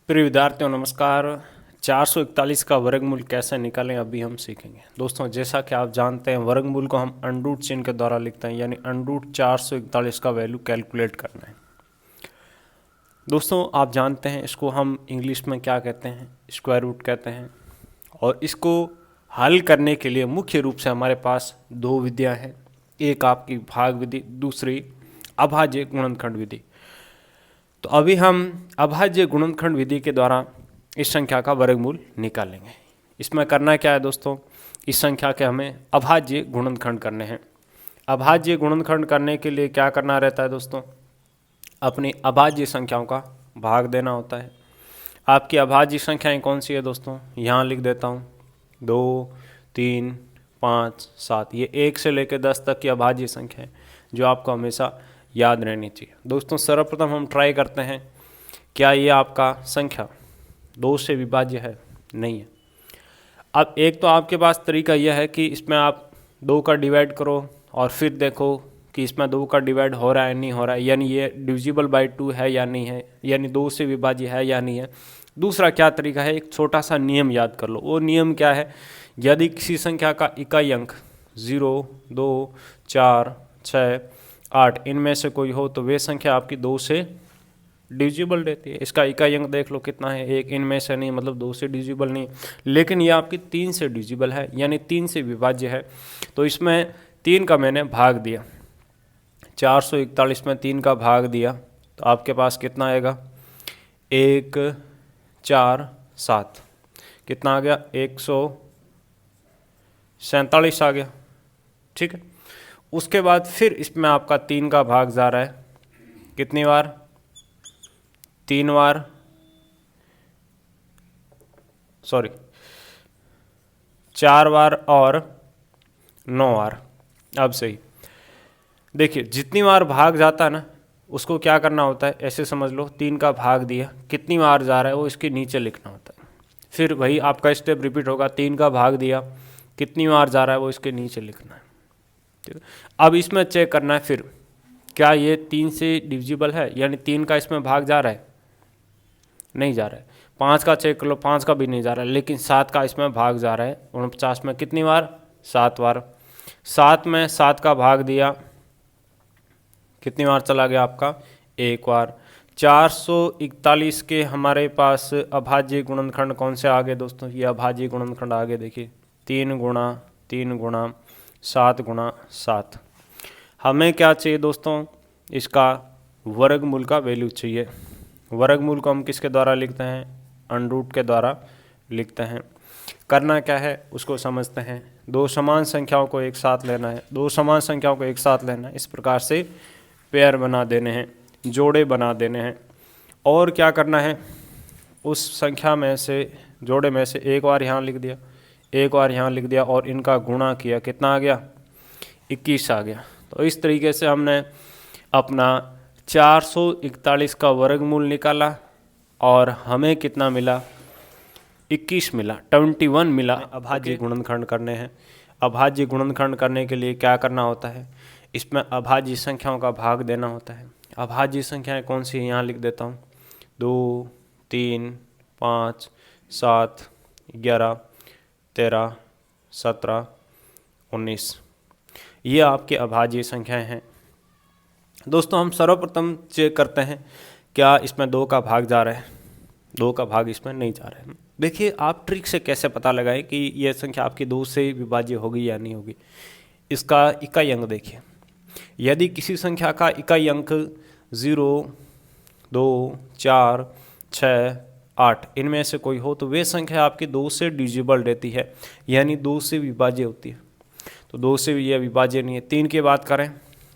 प्रिय विद्यार्थियों नमस्कार। 441 का वर्गमूल कैसे निकालें अभी हम सीखेंगे। दोस्तों जैसा कि आप जानते हैं वर्गमूल को हम अंडरूट चिन्ह के द्वारा लिखते हैं, यानी अंडरूट 441 का वैल्यू कैलकुलेट करना है। दोस्तों आप जानते हैं इसको हम इंग्लिश में क्या कहते हैं, स्क्वायर रूट कहते हैं। और इसको हल करने के लिए मुख्य रूप से हमारे पास दो विधियाँ हैं, एक आपकी भाग विधि, दूसरी अभाज्य गुणनखंड विधि। तो अभी हम अभाज्य गुणनखंड विधि के द्वारा इस संख्या का वर्गमूल निकालेंगे। इसमें करना क्या है दोस्तों, इस संख्या के हमें अभाज्य गुणनखंड करने हैं। अभाज्य गुणनखंड करने के लिए क्या करना रहता है दोस्तों, अपनी अभाज्य संख्याओं का भाग देना होता है। आपकी अभाज्य संख्याएं कौन सी है दोस्तों, यहाँ लिख देता हूँ 2, 3, 5, 7। ये 1 से लेकर 10 तक की अभाज्य संख्या है जो आपको हमेशा याद रहनी चाहिए। दोस्तों सर्वप्रथम हम ट्राई करते हैं, क्या ये आपका संख्या 2 से विभाज्य है, नहीं है। अब एक तो आपके पास तरीका यह है कि इसमें आप 2 का डिवाइड करो और फिर देखो कि इसमें 2 का डिवाइड हो रहा है नहीं हो रहा है, यानी ये डिविजिबल बाय 2 है या नहीं है, यानी 2 से विभाज्य है या नहीं है। दूसरा क्या तरीका है, एक छोटा सा नियम याद कर लो। वो नियम क्या है, यदि किसी संख्या का इकाई अंक 0, 2, 4, 6, 8 इनमें से कोई हो तो वे संख्या आपकी 2 से डिविजिबल रहती है। इसका इकाई अंक देख लो कितना है, 1, इनमें से नहीं, मतलब 2 से डिविजिबल नहीं। लेकिन ये आपकी 3 से डिविजिबल है, यानी 3 से विभाज्य है। तो इसमें 3 का मैंने भाग दिया, 441 में 3 का भाग दिया तो आपके पास कितना आएगा, 1, 4, 7, कितना आ गया, 147 आ गया। ठीक है, उसके बाद फिर इसमें आपका 3 का भाग जा रहा है, कितनी बार, 3 बार, 4 बार और 9 बार। अब सही देखिए, जितनी बार भाग जाता है ना उसको क्या करना होता है, ऐसे समझ लो 3 का भाग दिया, कितनी बार जा रहा है वो इसके नीचे लिखना होता है। फिर वही आपका स्टेप रिपीट होगा, 3 का भाग दिया, कितनी बार जा रहा है वो इसके नीचे लिखना है। ठीक है, अब इसमें चेक करना है फिर क्या ये 3 से डिविजिबल है, यानी 3 का इसमें भाग जा रहा है, नहीं जा रहा है। 5 का चेक कर लो, 5 का भी नहीं जा रहा है, लेकिन 7 का इसमें भाग जा रहा है। 49 में कितनी बार, 7 बार। 7 में 7 का भाग दिया, कितनी बार चला गया आपका, 1 बार। 441 के हमारे पास अभाज्य गुणनखंड कौन से आ गए दोस्तों, ये अभाज्य गुणनखंड आ गए। देखिए 3 गुणा 3 गुणा 7 गुणा 7। हमें क्या चाहिए दोस्तों, इसका वर्गमूल का वैल्यू चाहिए। वर्गमूल को हम किसके द्वारा लिखते हैं, अंडरूट के द्वारा लिखते हैं। करना क्या है उसको समझते हैं। 2 समान संख्याओं को एक साथ लेना है, 2 समान संख्याओं को एक साथ लेना है, इस प्रकार से पेयर बना देने हैं, जोड़े बना देने हैं। और क्या करना है, उस संख्या में से, जोड़े में से एक बार यहाँ लिख दिया, एक बार यहाँ लिख दिया और इनका गुणा किया, कितना आ गया, 21 आ गया। तो इस तरीके से हमने अपना 441 का वर्गमूल निकाला और हमें कितना मिला, 21 मिला, 21 मिला। अभाज्य गुणनखंड करने हैं। अभाज्य गुणनखंड करने के लिए क्या करना होता है, इसमें अभाज्य संख्याओं का भाग देना होता है। अभाज्य संख्याएं कौन सी है, यहाँ लिख देता हूँ, 2, 3, 5, 7, 11, 13, 17, 19, ये आपके अभाज्य संख्याएं हैं। दोस्तों हम सर्वप्रथम चेक करते हैं क्या इसमें 2 का भाग जा रहा है, 2 का भाग इसमें नहीं जा रहा है। देखिए आप ट्रिक से कैसे पता लगाएं कि यह संख्या आपकी 2 से विभाज्य होगी या नहीं होगी। इसका इकाई अंक देखिए, यदि किसी संख्या का इकाई अंक 0, 2, 4, 6, 8 इनमें से कोई हो तो वे संख्या आपकी 2 से डिविजिबल रहती है, यानी 2 से विभाज्य होती है। तो 2 से यह विभाज्य नहीं है। 3 की बात करें,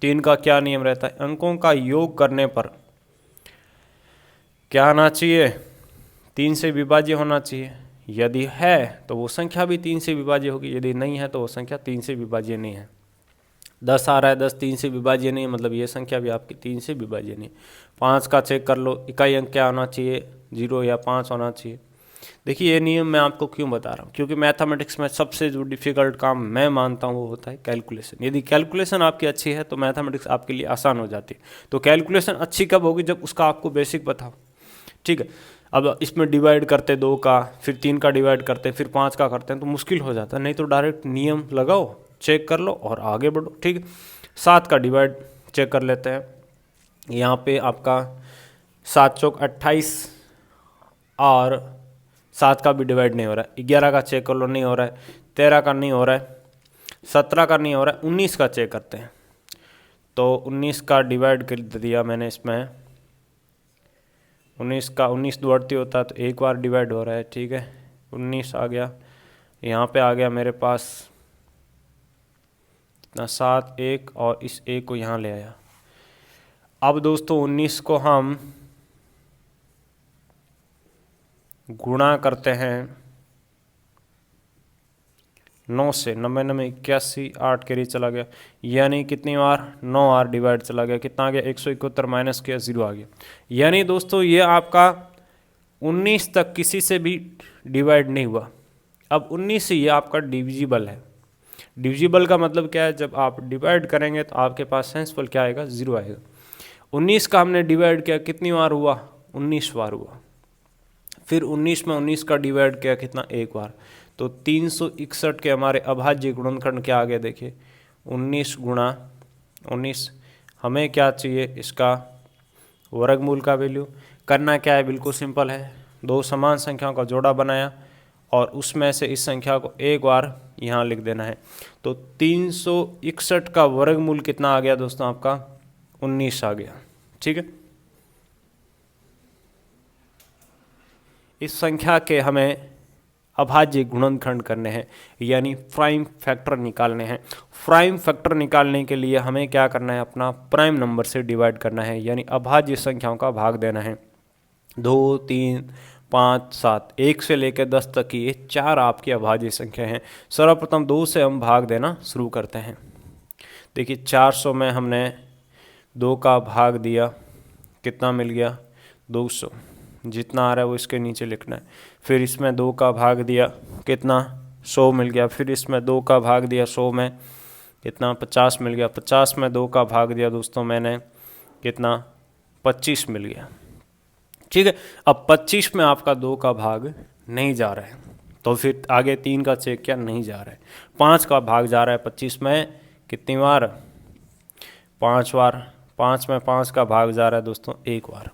3 का क्या नियम रहता है, अंकों का योग करने पर क्या आना चाहिए, 3 से विभाज्य होना चाहिए। यदि है तो वो संख्या भी 3 से विभाज्य होगी, यदि नहीं है तो वो संख्या 3 से विभाज्य नहीं है। 10 आ रहा है, 10 3 से विभाज्य नहीं है, मतलब ये संख्या भी आपकी 3 से विभाज्य नहीं। 5 का चेक कर लो, इकाई अंक क्या होना चाहिए, 0 या 5 होना चाहिए। देखिए ये नियम मैं आपको क्यों बता रहा हूँ, क्योंकि मैथमेटिक्स में सबसे जो डिफ़िकल्ट काम मैं मानता हूँ वो होता है कैलकुलेशन। यदि कैलकुलेशन आपकी अच्छी है तो मैथमेटिक्स आपके लिए आसान हो जाती है। तो कैलकुलेशन अच्छी कब होगी, जब उसका आपको बेसिक पता हो। ठीक है, अब इसमें डिवाइड करते 2 का, फिर 3 का डिवाइड करते, फिर 5 का करते हैं तो मुश्किल हो जाता है। नहीं तो डायरेक्ट नियम लगाओ, चेक कर लो और आगे बढ़ो। ठीक है, 7 का डिवाइड चेक कर लेते हैं। यहाँ पे आपका 7 चौक 28 और 7 का भी डिवाइड नहीं हो रहा है। 11 का चेक कर लो, नहीं हो रहा है। 13 का नहीं हो रहा है। 17 का नहीं हो रहा है। 19 का चेक करते हैं तो 19 का डिवाइड कर दिया मैंने इसमें। 19 का 19 द्विवर्ती होता है तो एक बार डिवाइड हो रहा है। ठीक है, 19 आ गया, यहाँ पे आ गया मेरे पास इतना 7 1 और इस 1 को यहाँ ले आया। अब दोस्तों 19 को हम गुणा करते हैं 9 से। 9 9 81, 8 कैरी चला गया, यानी कितनी बार 9 बार डिवाइड चला गया। कितना आ गया 171 माइनस किया 0 आ गया। यानी दोस्तों ये आपका 19 तक किसी से भी डिवाइड नहीं हुआ। अब 19 से ये आपका डिविजिबल है। डिविजिबल का मतलब क्या है, जब आप डिवाइड करेंगे तो आपके पास सेंसफुल क्या आएगा, 0 आएगा। 19 का हमने डिवाइड किया, कितनी बार हुआ, 19 बार हुआ। फिर 19 में 19 का डिवाइड किया, कितना, एक बार। तो 361 के हमारे अभाज्य गुणनखंड क्या आ गया, देखिए 19 गुणा 19। हमें क्या चाहिए, इसका वर्गमूल का वैल्यू। करना क्या है, बिल्कुल सिंपल है, दो समान संख्याओं का जोड़ा बनाया और उसमें से इस संख्या को एक बार यहाँ लिख देना है। तो 361 का वर्गमूल कितना आ गया दोस्तों, आपका 19 आ गया। ठीक है, इस संख्या के हमें अभाज्य गुणनखंड करने हैं, यानी प्राइम फैक्टर निकालने हैं। प्राइम फैक्टर निकालने के लिए हमें क्या करना है, अपना प्राइम नंबर से डिवाइड करना है, यानी अभाज्य संख्याओं का भाग देना है। 2 3 5 7, 1 से लेकर 10 तक की ये 4 आपकी अभाज्य संख्या हैं। सर्वप्रथम 2 से हम भाग देना शुरू करते हैं। देखिए 400 में हमने 2 का भाग दिया, कितना मिल गया, 200। जितना आ रहा है वो इसके नीचे लिखना है। फिर इसमें 2 का भाग दिया, कितना, 100 मिल गया। फिर इसमें 2 का भाग दिया 100 में, कितना, 50 मिल गया। 50 में 2 का भाग दिया दोस्तों मैंने, कितना, 25 मिल गया। ठीक है, अब 25 में आपका 2 का भाग नहीं जा रहा है तो फिर आगे 3 का चेक किया, नहीं जा रहा है। 5 का भाग जा रहा है 25 में, कितनी बार, 5 बार। 5 में 5 का भाग जा रहा है दोस्तों, एक बार।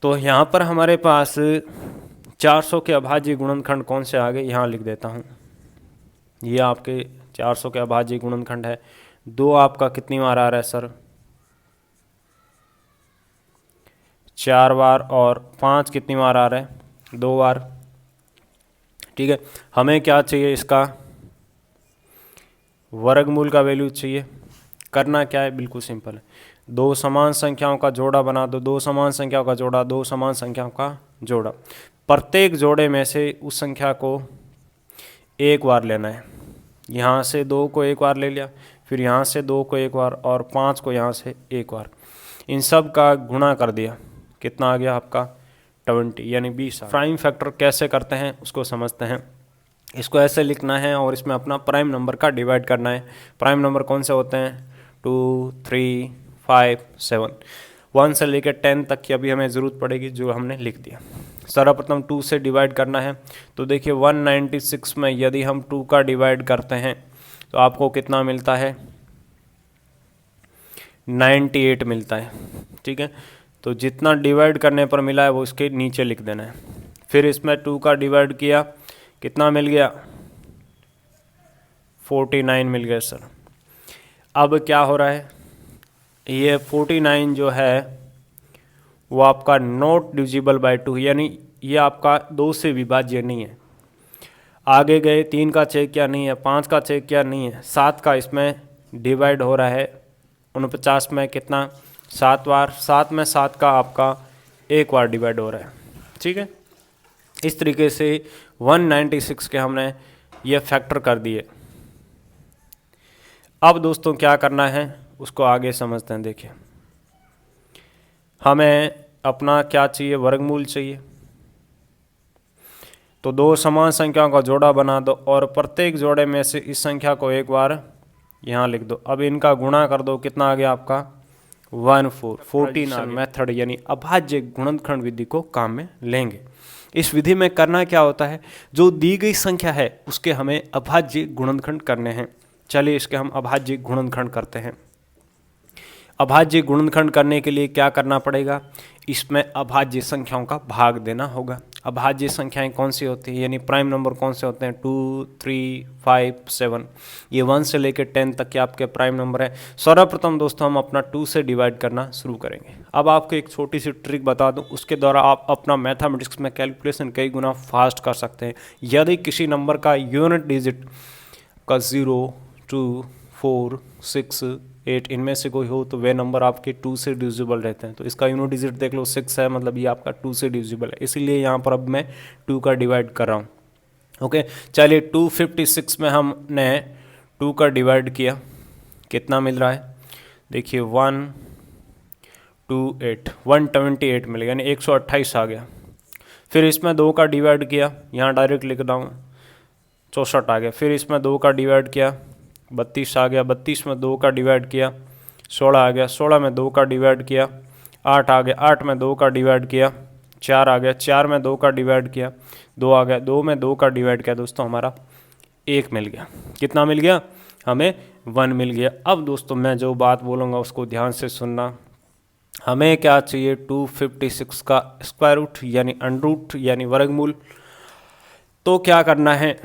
तो यहाँ पर हमारे पास 400 के अभाज्य गुणनखंड कौन से आ गए, यहाँ लिख देता हूँ। ये आपके 400 के अभाज्य गुणनखंड है। 2 आपका कितनी बार आ रहा है सर, 4 बार। और 5 कितनी बार आ रहा है, 2 बार। ठीक है, हमें क्या चाहिए, इसका वर्गमूल का वैल्यू चाहिए। करना क्या है, बिल्कुल सिंपल है, दो समान संख्याओं का जोड़ा बना दो। दो समान संख्याओं का जोड़ा, दो समान संख्याओं का जोड़ा। प्रत्येक जोड़े में से उस संख्या को एक बार लेना है। यहाँ से 2 को एक बार ले लिया, फिर यहाँ से 2 को एक बार, और 5 को यहाँ से एक बार। इन सब का गुणा कर दिया, कितना आ गया आपका, 20, यानी 20। प्राइम फैक्टर कैसे करते हैं उसको समझते हैं। इसको ऐसे लिखना है और इसमें अपना प्राइम नंबर का डिवाइड करना है। प्राइम नंबर कौन से होते हैं, 2 3 5 7, 1 से लेकर 10 तक की अभी हमें ज़रूरत पड़ेगी, जो हमने लिख दिया। सर्वप्रथम 2 से डिवाइड करना है। तो देखिए 196 में यदि हम 2 का डिवाइड करते हैं तो आपको कितना मिलता है, 98 मिलता है। ठीक है, तो जितना डिवाइड करने पर मिला है वो इसके नीचे लिख देना है। फिर इसमें 2 का डिवाइड किया, कितना मिल गया, 49 मिल गया सर। अब क्या हो रहा है, ये 49 जो है वो आपका नॉट डिविजिबल बाय 2, यानी ये आपका 2 से विभाज्य नहीं है। आगे गए 3 का चेक किया, नहीं है। 5 का चेक किया, नहीं है। 7 का इसमें डिवाइड हो रहा है 49 में, कितना, 7 बार। 7 में 7 का आपका एक बार डिवाइड हो रहा है। ठीक है, इस तरीके से 196 के हमने ये फैक्टर कर दिए। अब दोस्तों क्या करना है उसको आगे समझते हैं। देखिए हमें अपना क्या चाहिए, वर्गमूल चाहिए। तो दो समान संख्याओं का जोड़ा बना दो और प्रत्येक जोड़े में से इस संख्या को एक बार यहाँ लिख दो। अब इनका गुणा कर दो, कितना आ गया आपका 14 मेथड यानी अभाज्य गुणनखंड विधि को काम में लेंगे। इस विधि में करना क्या होता है, जो दी गई संख्या है उसके हमें अभाज्य गुणनखंड करने हैं। चलिए इसके हम अभाज्य गुणनखंड करते हैं। अभाज्य गुणनखंड करने के लिए क्या करना पड़ेगा, इसमें अभाज्य संख्याओं का भाग देना होगा। अभाज्य संख्याएं कौन सी होती हैं, यानी प्राइम नंबर कौन से होते हैं, 2, 3, 5, 7, ये 1 से लेकर 10 तक के आपके प्राइम नंबर है। सर्वप्रथम दोस्तों हम अपना 2 से डिवाइड करना शुरू करेंगे। अब आपको एक छोटी सी ट्रिक बता दूं, उसके द्वारा आप अपना मैथमेटिक्स में कैलकुलेशन कई गुना फास्ट कर सकते हैं। यदि किसी नंबर का यूनिट डिजिट का 0, 2, 4, 6, 8 इनमें से कोई हो तो वे नंबर आपके 2 से डिविजिबल रहते हैं। तो इसका यूनिट डिजिट देख लो 6 है, मतलब ये आपका 2 से डिविजिबल है, इसीलिए यहाँ पर अब मैं 2 का डिवाइड कर रहा हूँ। ओके, चलिए 256 में हमने 2 का डिवाइड किया, कितना मिल रहा है, देखिए 128 मिल गया, यानी 128 आ गया। फिर इसमें 2 का डिवाइड किया, यहाँ डायरेक्ट लिख रहा हूँ, 64 आ गया। फिर इसमें 2 का डिवाइड किया, 32 आ गया। 32 में 2 का डिवाइड किया, 16 आ गया। 16 में 2 का डिवाइड किया, 8 आ गया। 8 में 2 का डिवाइड किया, 4 आ गया। 4 में 2 का डिवाइड किया, 2 आ गया। 2 में 2 का डिवाइड किया दोस्तों, हमारा 1 मिल गया। कितना मिल गया, हमें 1 मिल गया। अब दोस्तों मैं जो बात बोलूँगा उसको ध्यान से सुनना। हमें क्या चाहिए, 256 का स्क्वायर रूट यानी अंडर यानी वर्गमूल। तो क्या करना है,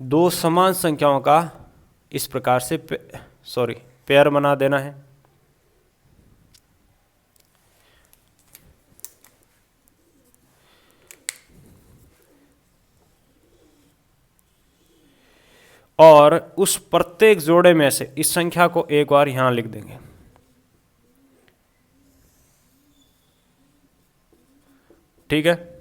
दो समान संख्याओं का इस प्रकार से पेयर बना देना है। और उस प्रत्येक जोड़े में से इस संख्या को एक बार यहां लिख देंगे। ठीक है,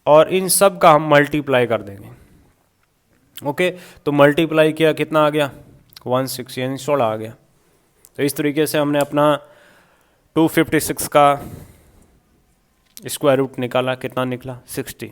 और इन सब का हम मल्टीप्लाई कर देंगे। ओके, तो मल्टीप्लाई किया, कितना आ गया, 16 यानी 16 आ गया। तो इस तरीके से हमने अपना 256 का स्क्वायर रूट निकाला, कितना निकला, 16।